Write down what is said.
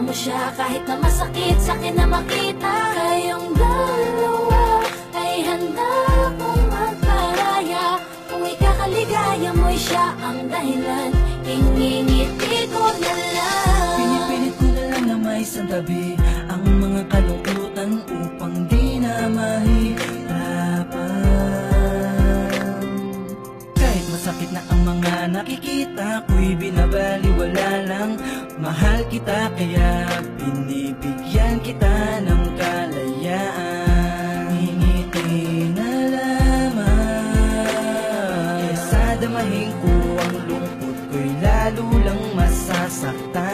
mo siya kahit na masakit sa'kin na makita. Kayong dalawa ay handa kong magparaya. Kung ikakaligaya mo'y siya ang dahilan, ingingiti ko na lang. Pinipilit ko na lang na may santabi ang mga kalungkutan upang di na mahirapan. Kahit masakit na ang mga nakikita ko'y binabaliwala lang. Mahal kita kaya binibigyan kita ng kalayaan. Ngingiti na lamang, kesa damahin ko ang lungkot ko'y lalo lang masasaktan.